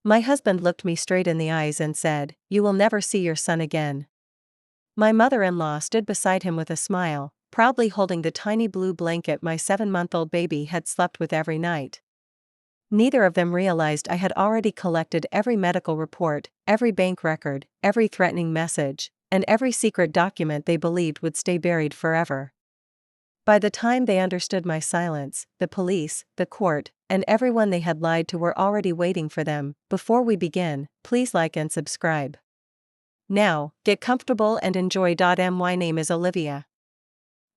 My husband looked me straight in the eyes and said, "You will never see your son again." My mother-in-law stood beside him with a smile, proudly holding the tiny blue blanket my 7-month-old baby had slept with every night. Neither of them realized I had already collected every medical report, every bank record, every threatening message, and every secret document they believed would stay buried forever. By the time they understood my silence, the police, the court, and everyone they had lied to were already waiting for them. Before we begin, please like and subscribe. Now, get comfortable and enjoy. My name is Olivia.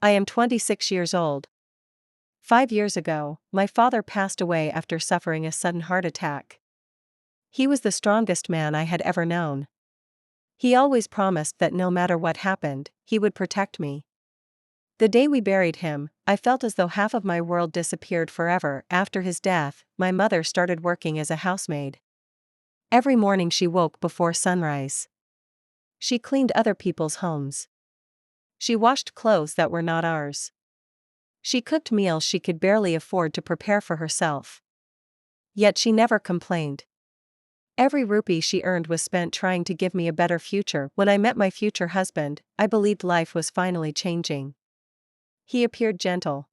I am 26 years old. 5 years ago, my father passed away after suffering a sudden heart attack. He was the strongest man I had ever known. He always promised that no matter what happened, he would protect me. The day we buried him, I felt as though half of my world disappeared forever. After his death, my mother started working as a housemaid. Every morning she woke before sunrise. She cleaned other people's homes. She washed clothes that were not ours. She cooked meals she could barely afford to prepare for herself. Yet she never complained. Every rupee she earned was spent trying to give me a better future. When I met my future husband, I believed life was finally changing. He appeared gentle.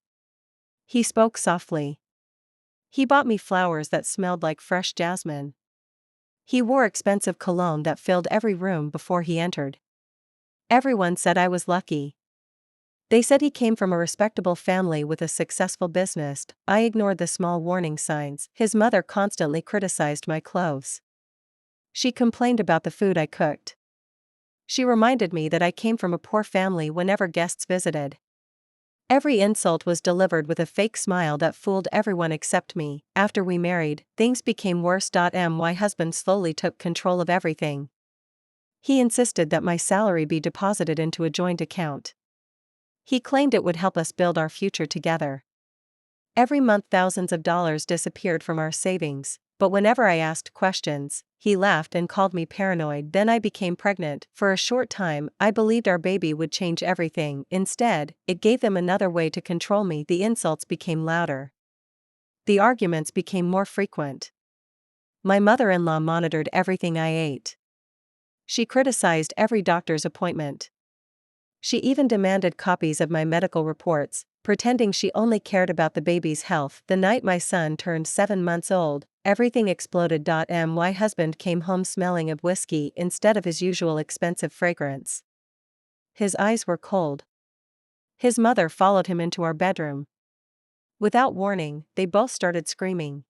He spoke softly. He bought me flowers that smelled like fresh jasmine. He wore expensive cologne that filled every room before he entered. Everyone said I was lucky. They said he came from a respectable family with a successful business. I ignored the small warning signs. His mother constantly criticized my clothes. She complained about the food I cooked. She reminded me that I came from a poor family whenever guests visited. Every insult was delivered with a fake smile that fooled everyone except me. After we married, things became worse. My husband slowly took control of everything. He insisted that my salary be deposited into a joint account. He claimed it would help us build our future together. Every month thousands of dollars disappeared from our savings, but whenever I asked questions, he laughed and called me paranoid. Then I became pregnant. For a short time, I believed our baby would change everything. Instead, it gave them another way to control me. The insults became louder. The arguments became more frequent. My mother-in-law monitored everything I ate. She criticized every doctor's appointment. She even demanded copies of my medical reports, pretending she only cared about the baby's health. The night my son turned 7 months old, everything exploded. My husband came home smelling of whiskey instead of his usual expensive fragrance. His eyes were cold. His mother followed him into our bedroom. Without warning, they both started screaming.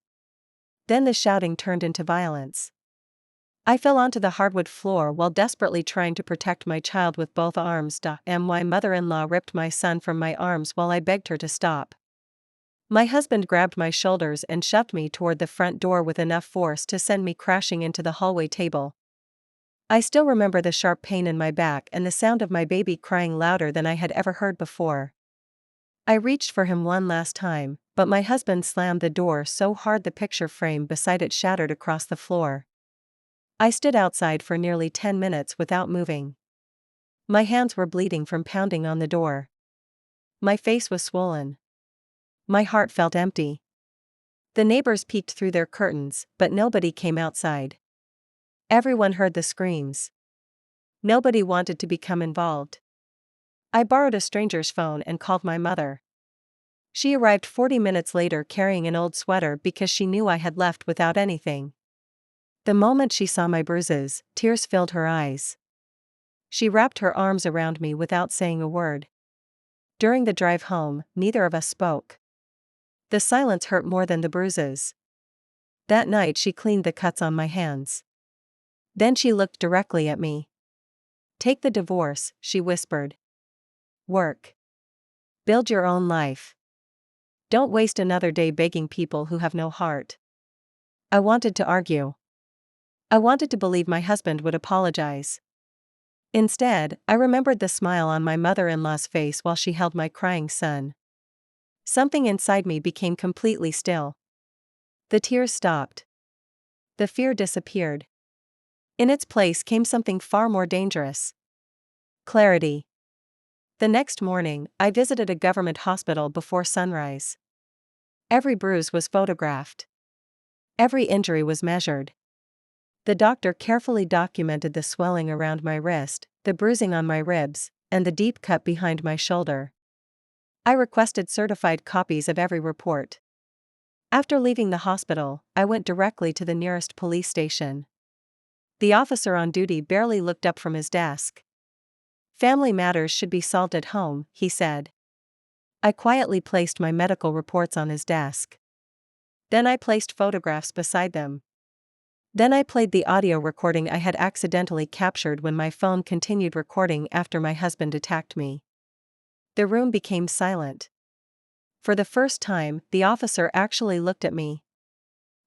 Then the shouting turned into violence. I fell onto the hardwood floor while desperately trying to protect my child with both arms. My mother-in-law ripped my son from my arms while I begged her to stop. My husband grabbed my shoulders and shoved me toward the front door with enough force to send me crashing into the hallway table. I still remember the sharp pain in my back and the sound of my baby crying louder than I had ever heard before. I reached for him one last time, but my husband slammed the door so hard the picture frame beside it shattered across the floor. I stood outside for nearly 10 minutes without moving. My hands were bleeding from pounding on the door. My face was swollen. My heart felt empty. The neighbors peeked through their curtains, but nobody came outside. Everyone heard the screams. Nobody wanted to become involved. I borrowed a stranger's phone and called my mother. She arrived 40 minutes later carrying an old sweater because she knew I had left without anything. The moment she saw my bruises, tears filled her eyes. She wrapped her arms around me without saying a word. During the drive home, neither of us spoke. The silence hurt more than the bruises. That night she cleaned the cuts on my hands. Then she looked directly at me. "Take the divorce," she whispered. "Work. Build your own life. Don't waste another day begging people who have no heart." I wanted to argue. I wanted to believe my husband would apologize. Instead, I remembered the smile on my mother-in-law's face while she held my crying son. Something inside me became completely still. The tears stopped. The fear disappeared. In its place came something far more dangerous. Clarity. The next morning, I visited a government hospital before sunrise. Every bruise was photographed. Every injury was measured. The doctor carefully documented the swelling around my wrist, the bruising on my ribs, and the deep cut behind my shoulder. I requested certified copies of every report. After leaving the hospital, I went directly to the nearest police station. The officer on duty barely looked up from his desk. "Family matters should be solved at home," he said. I quietly placed my medical reports on his desk. Then I placed photographs beside them. Then I played the audio recording I had accidentally captured when my phone continued recording after my husband attacked me. The room became silent. For the first time, the officer actually looked at me.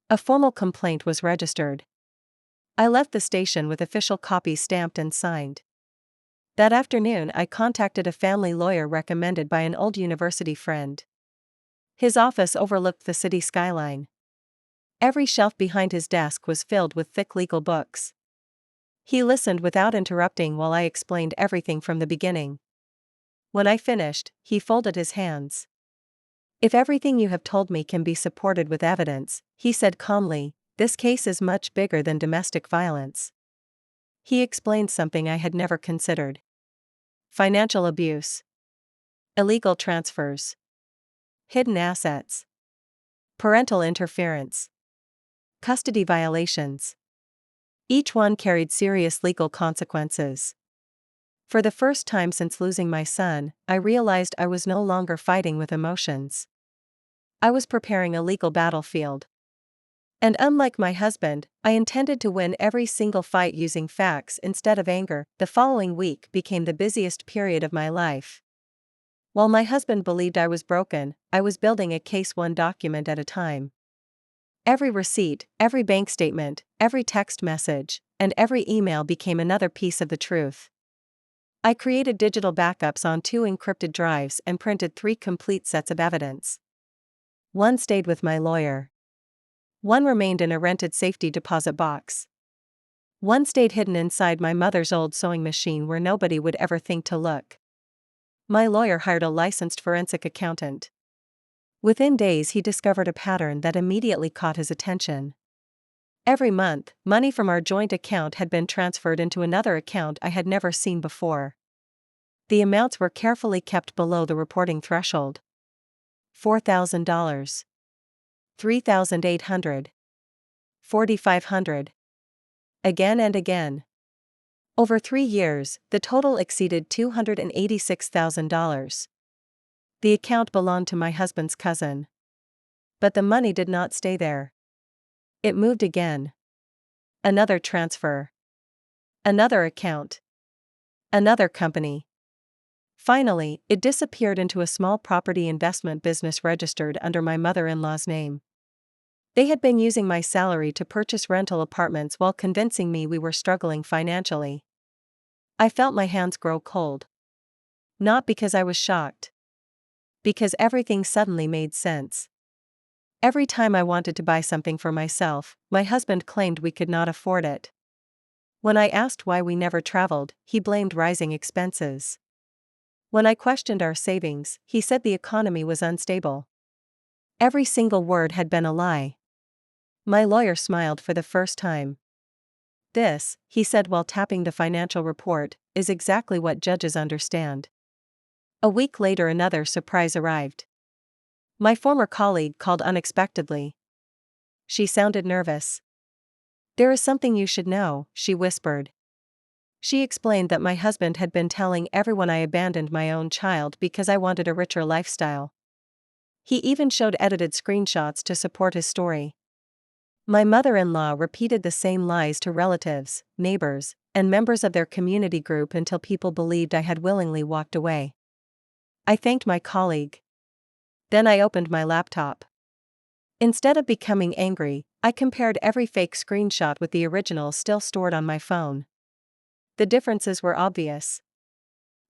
A formal complaint was registered. I left the station with official copies stamped and signed. That afternoon, I contacted a family lawyer recommended by an old university friend. His office overlooked the city skyline. Every shelf behind his desk was filled with thick legal books. He listened without interrupting while I explained everything from the beginning. When I finished, he folded his hands. "If everything you have told me can be supported with evidence," he said calmly, "this case is much bigger than domestic violence." He explained something I had never considered: financial abuse, illegal transfers, hidden assets, parental interference, custody violations. Each one carried serious legal consequences. For the first time since losing my son, I realized I was no longer fighting with emotions. I was preparing a legal battlefield. And unlike my husband, I intended to win every single fight using facts instead of anger. The following week became the busiest period of my life. While my husband believed I was broken, I was building a case one document at a time. Every receipt, every bank statement, every text message, and every email became another piece of the truth. I created digital backups on 2 encrypted drives and printed 3 complete sets of evidence. One stayed with my lawyer. One remained in a rented safety deposit box. One stayed hidden inside my mother's old sewing machine where nobody would ever think to look. My lawyer hired a licensed forensic accountant. Within days, he discovered a pattern that immediately caught his attention. Every month, money from our joint account had been transferred into another account I had never seen before. The amounts were carefully kept below the reporting threshold. $4,000. $3,800. $4,500. Again and again. Over 3 years, the total exceeded $286,000. The account belonged to my husband's cousin. But the money did not stay there. It moved again. Another transfer. Another account. Another company. Finally, it disappeared into a small property investment business registered under my mother-in-law's name. They had been using my salary to purchase rental apartments while convincing me we were struggling financially. I felt my hands grow cold. Not because I was shocked. Because everything suddenly made sense. Every time I wanted to buy something for myself, my husband claimed we could not afford it. When I asked why we never traveled, he blamed rising expenses. When I questioned our savings, he said the economy was unstable. Every single word had been a lie. My lawyer smiled for the first time. "This," he said while tapping the financial report, "is exactly what judges understand." A week later, another surprise arrived. My former colleague called unexpectedly. She sounded nervous. "There is something you should know," she whispered. She explained that my husband had been telling everyone I abandoned my own child because I wanted a richer lifestyle. He even showed edited screenshots to support his story. My mother-in-law repeated the same lies to relatives, neighbors, and members of their community group until people believed I had willingly walked away. I thanked my colleague. Then I opened my laptop. Instead of becoming angry, I compared every fake screenshot with the original still stored on my phone. The differences were obvious.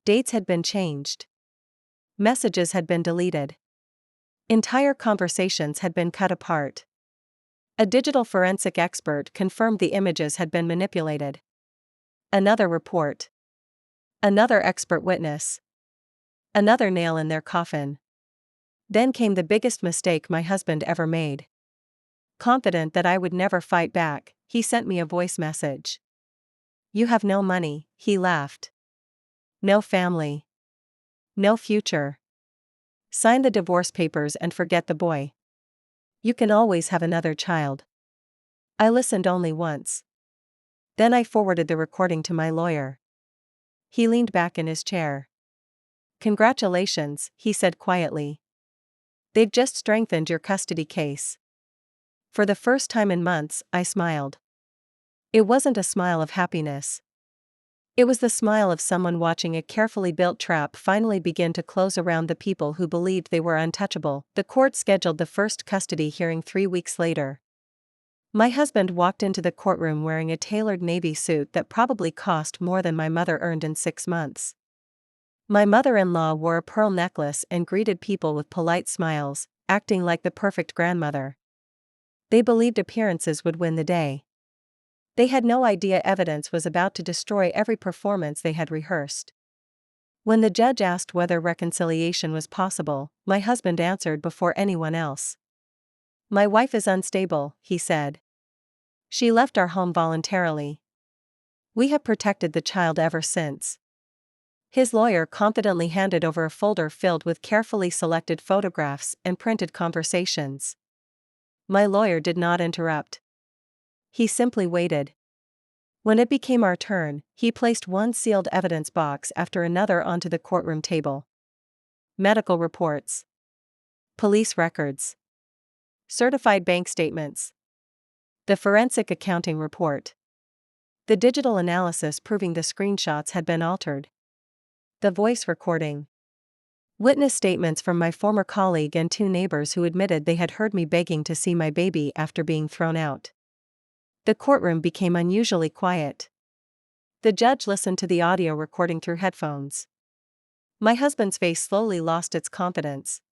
Dates had been changed. Messages had been deleted. Entire conversations had been cut apart. A digital forensic expert confirmed the images had been manipulated. Another report. Another expert witness. Another nail in their coffin. Then came the biggest mistake my husband ever made. Confident that I would never fight back, he sent me a voice message. You have no money, he laughed. No family. No future. Sign the divorce papers and forget the boy. You can always have another child. I listened only once. Then I forwarded the recording to my lawyer. He leaned back in his chair. Congratulations, he said quietly. They've just strengthened your custody case. For the first time in months, I smiled. It wasn't a smile of happiness. It was the smile of someone watching a carefully built trap finally begin to close around the people who believed they were untouchable. The court scheduled the first custody hearing 3 weeks later. My husband walked into the courtroom wearing a tailored navy suit that probably cost more than my mother earned in 6 months. My mother-in-law wore a pearl necklace and greeted people with polite smiles, acting like the perfect grandmother. They believed appearances would win the day. They had no idea evidence was about to destroy every performance they had rehearsed. When the judge asked whether reconciliation was possible, my husband answered before anyone else. My wife is unstable, he said. She left our home voluntarily. We have protected the child ever since. His lawyer confidently handed over a folder filled with carefully selected photographs and printed conversations. My lawyer did not interrupt. He simply waited. When it became our turn, he placed one sealed evidence box after another onto the courtroom table. Medical reports. Police records. Certified bank statements. The forensic accounting report. The digital analysis proving the screenshots had been altered. The voice recording. Witness statements from my former colleague and 2 neighbors who admitted they had heard me begging to see my baby after being thrown out. The courtroom became unusually quiet. The judge listened to the audio recording through headphones. My husband's face slowly lost its confidence.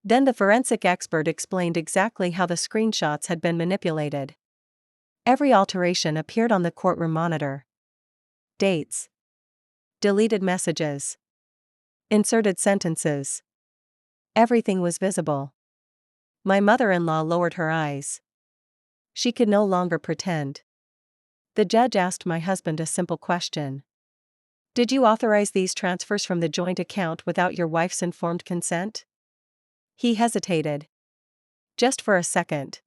Then the forensic expert explained exactly how the screenshots had been manipulated. Every alteration appeared on the courtroom monitor. Dates. Deleted messages. Inserted sentences. Everything was visible. My mother-in-law lowered her eyes. She could no longer pretend. The judge asked my husband a simple question. Did you authorize these transfers from the joint account without your wife's informed consent? He hesitated. Just for a second.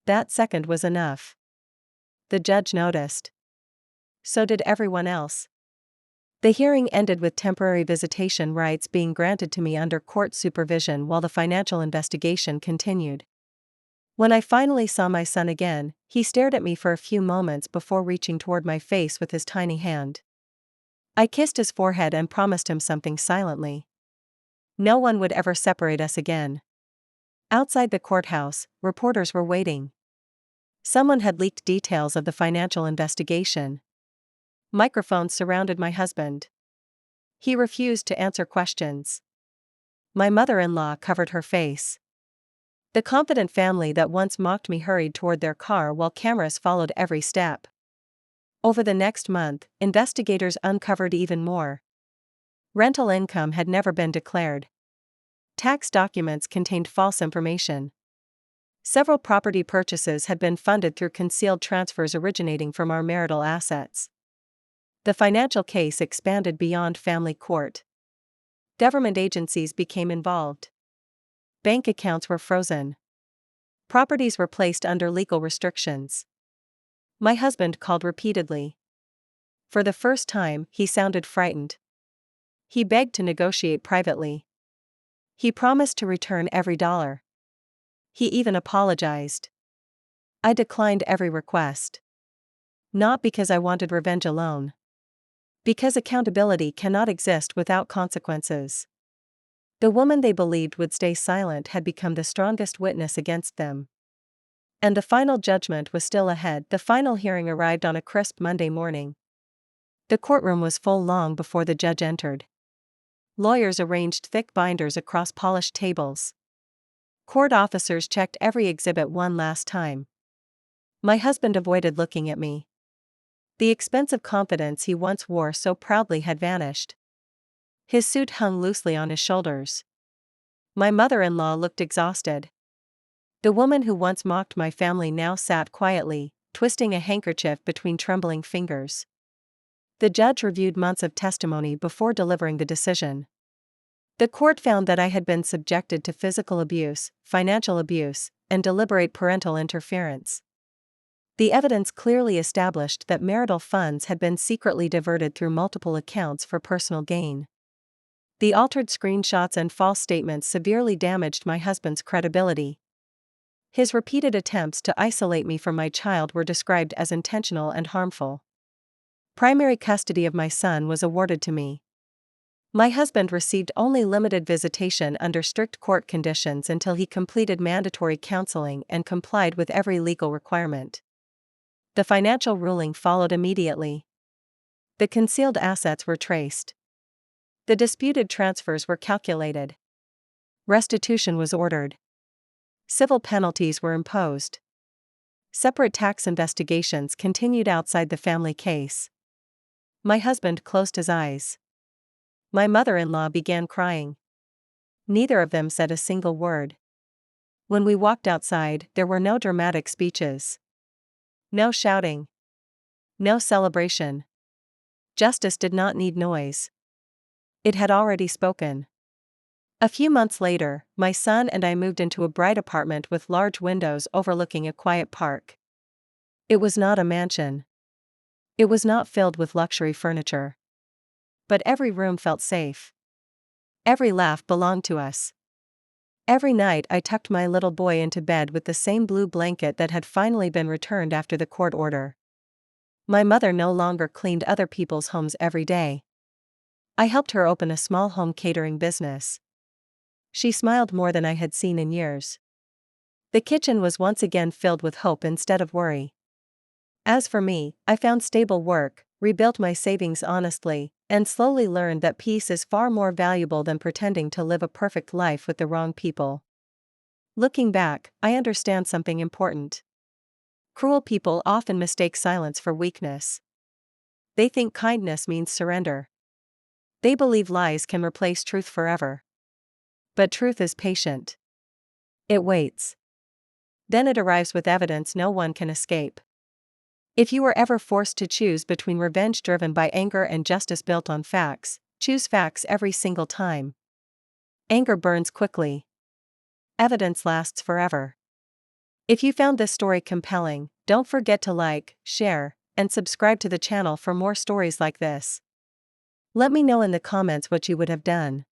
That second was enough. The judge noticed. So did everyone else. The hearing ended with temporary visitation rights being granted to me under court supervision while the financial investigation continued. When I finally saw my son again, he stared at me for a few moments before reaching toward my face with his tiny hand. I kissed his forehead and promised him something silently. No one would ever separate us again. Outside the courthouse, reporters were waiting. Someone had leaked details of the financial investigation. Microphones surrounded my husband. He refused to answer questions. My mother-in-law covered her face. The confident family that once mocked me hurried toward their car while cameras followed every step. Over the next month, investigators uncovered even more. Rental income had never been declared. Tax documents contained false information. Several property purchases had been funded through concealed transfers originating from our marital assets. The financial case expanded beyond family court. Government agencies became involved. Bank accounts were frozen. Properties were placed under legal restrictions. My husband called repeatedly. For the first time, he sounded frightened. He begged to negotiate privately. He promised to return every dollar. He even apologized. I declined every request. Not because I wanted revenge alone. Because accountability cannot exist without consequences. The woman they believed would stay silent had become the strongest witness against them. And the final judgment was still ahead. The final hearing arrived on a crisp Monday morning. The courtroom was full long before the judge entered. Lawyers arranged thick binders across polished tables. Court officers checked every exhibit one last time. My husband avoided looking at me. The expensive confidence he once wore so proudly had vanished. His suit hung loosely on his shoulders. My mother-in-law looked exhausted. The woman who once mocked my family now sat quietly, twisting a handkerchief between trembling fingers. The judge reviewed months of testimony before delivering the decision. The court found that I had been subjected to physical abuse, financial abuse, and deliberate parental interference. The evidence clearly established that marital funds had been secretly diverted through multiple accounts for personal gain. The altered screenshots and false statements severely damaged my husband's credibility. His repeated attempts to isolate me from my child were described as intentional and harmful. Primary custody of my son was awarded to me. My husband received only limited visitation under strict court conditions until he completed mandatory counseling and complied with every legal requirement. The financial ruling followed immediately. The concealed assets were traced. The disputed transfers were calculated. Restitution was ordered. Civil penalties were imposed. Separate tax investigations continued outside the family case. My husband closed his eyes. My mother-in-law began crying. Neither of them said a single word. When we walked outside, there were no dramatic speeches. No shouting. No celebration. Justice did not need noise. It had already spoken. A few months later, my son and I moved into a bright apartment with large windows overlooking a quiet park. It was not a mansion. It was not filled with luxury furniture. But every room felt safe. Every laugh belonged to us. Every night I tucked my little boy into bed with the same blue blanket that had finally been returned after the court order. My mother no longer cleaned other people's homes every day. I helped her open a small home catering business. She smiled more than I had seen in years. The kitchen was once again filled with hope instead of worry. As for me, I found stable work, rebuilt my savings honestly, and slowly learned that peace is far more valuable than pretending to live a perfect life with the wrong people. Looking back, I understand something important. Cruel people often mistake silence for weakness. They think kindness means surrender. They believe lies can replace truth forever. But truth is patient. It waits. Then it arrives with evidence no one can escape. If you were ever forced to choose between revenge driven by anger and justice built on facts, choose facts every single time. Anger burns quickly. Evidence lasts forever. If you found this story compelling, don't forget to like, share, and subscribe to the channel for more stories like this. Let me know in the comments what you would have done.